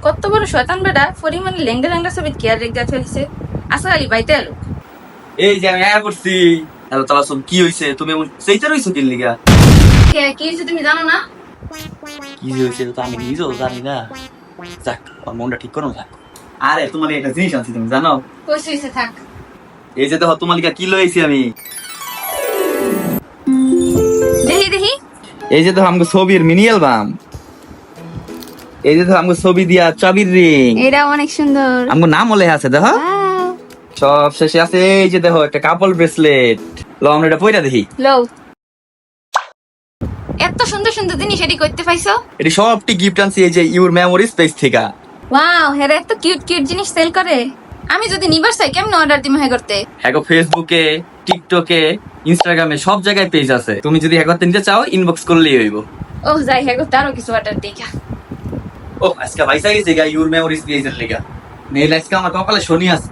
কত বড় শয়তান বেটা পরিমাণে লেঙ্গা লেঙ্গা ছবি কেয়ার রেখে হয়েছে আসা আলী বাইতে আলো এই যে আমি আয়া করছি। হ্যালো তালাসুম, কি হইছে? তুমি এমন সেইটা রইছো কি লিগা? কি হয়েছে তুমি জানো না? কি যে হইছে তো আমি নিজেও জানি না। যাক, আমার মনটা ঠিক করো যাক। আরে তোমার একটা জিনিস আনছি, তুমি জানো? কইছে হয়েছে থাক। এই যে দেখো তোমার লিগা কি লইছি আমি। দেখি দেখি। এই যে দেখো আমাকে ছবির মিনি অ্যালবাম। এই যে দেখো আমাকে ছবি দিয়া চাবির রিং। এটা অনেক সুন্দর। আমার নাম লেখা আছে দেখো। সব শেষে আছে এই যে দেখো একটা কাপল ব্রেসলেট। লো আমরা এটা পয়রা দেখি। লও এত সুন্দর সুন্দর জিনিস এটি করতে পাইছো। এটি সবটি গিফট আনছি এই যে ইউর মেমোরি স্পেস থেকে। ওয়াও হেরে এত কিউট কিউট জিনিস সেল করে। আমি যদি নিবার চাই কেমন অর্ডার দিমু হে করতে? হ্যাঁ ফেসবুকে, টিকটকে, ইনস্টাগ্রামে সব জায়গায় পেজ আছে। তুমি যদি হ্যাঁ করতে নিতে চাও ইনবক্স করলেই হইব। ও যাই হে করতে আরো কিছু অর্ডার দেখা। ও আজকে পয়সা গেছে গা ইউর মেমোরি স্পেসের লেগা। নেই আজকে আমার কপালে শনি আছে।